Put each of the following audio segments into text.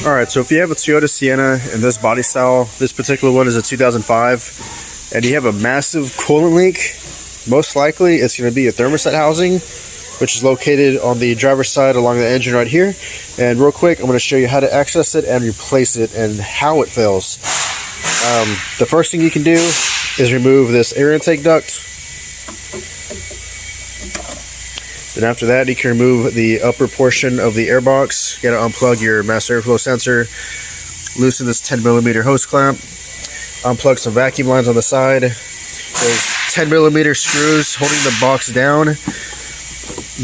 Alright, so if you have a Toyota Sienna in this body style, this particular one is a 2005, and you have a massive coolant leak, most likely it's going to be a thermostat housing, which is located on the driver's side along the engine right here. And real quick, I'm going to show you how to access it and replace it and how it fails. The first thing you can do is remove this air intake duct. Then after that, you can remove the upper portion of the air box. You gotta unplug your master airflow sensor, loosen this 10mm hose clamp, unplug some vacuum lines on the side. There's 10mm screws holding the box down.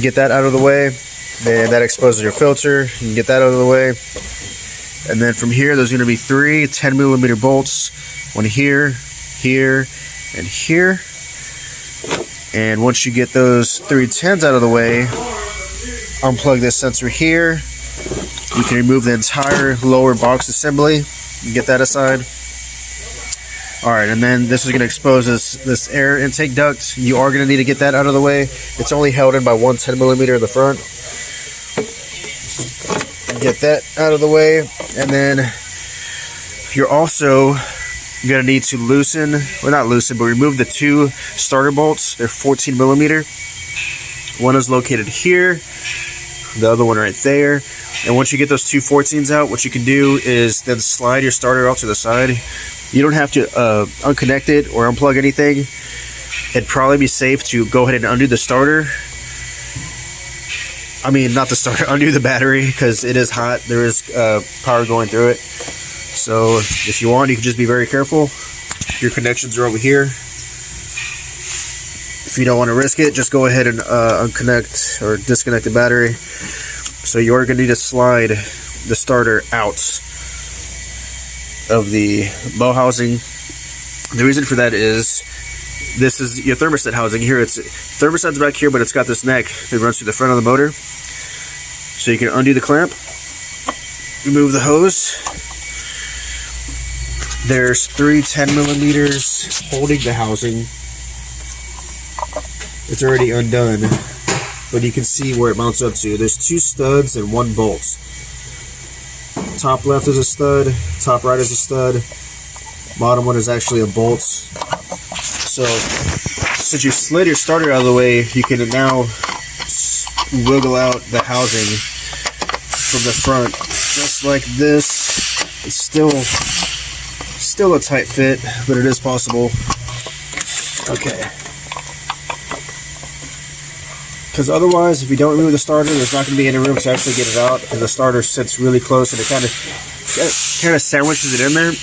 Get that out of the way. Then that exposes your filter. You can get that out of the way. And then from here, there's gonna be three 10mm bolts. One here, here, and here. And once you get those 3 10s out of the way, unplug this sensor here. You can remove the entire lower box assembly and get that aside. Alright, and then this is going to expose this air intake duct. You are going to need to get that out of the way. It's only held in by one 10mm in the front. Get that out of the way. And then you're also going to need to loosen, well not loosen, but remove the 2 starter bolts. They're 14mm. One is located here, the other one right there. And once you get those 2 14s out, what you can do is then slide your starter off to the side. You don't have to unconnect it or unplug anything. It'd probably be safe to go ahead and undo the starter. I mean, not the starter, undo the battery, because it is hot. There is power going through it. So if you want, you can just be very careful. Your connections are over here. If you don't want to risk it, just go ahead and unconnect or disconnect the battery. So you're going to need to slide the starter out of the bow housing. The reason for that is this is your thermostat housing. Here, it's thermostat's back here, but it's got this neck that runs through the front of the motor. So you can undo the clamp, remove the hose. There's 3 10mm holding the housing. It's already undone, but you can see where it mounts up to. There's 2 studs and 1 bolt. Top left is a stud, top right is a stud, bottom one is actually a bolt. So since you slid your starter out of the way, you can now wiggle out the housing from the front, just like this. It's still a tight fit, but it is possible. Okay. Because otherwise, if you don't remove the starter, there's not going to be any room to actually get it out, because the starter sits really close and it kind of sandwiches it in there.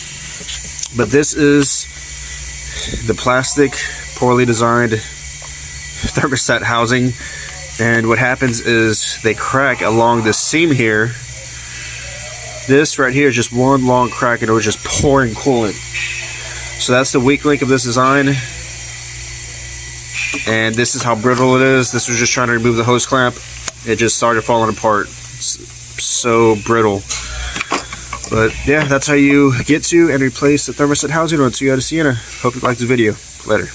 But this is the plastic, poorly designed thermostat housing, and what happens is they crack along this seam here. This right here is just one long crack, and it was just pouring coolant. So that's the weak link of this design. And this is how brittle it is. This was just trying to remove the hose clamp. It just started falling apart. It's so brittle. But yeah, that's how you get to and replace the thermostat housing on a Toyota Sienna. Hope you liked this video. Later.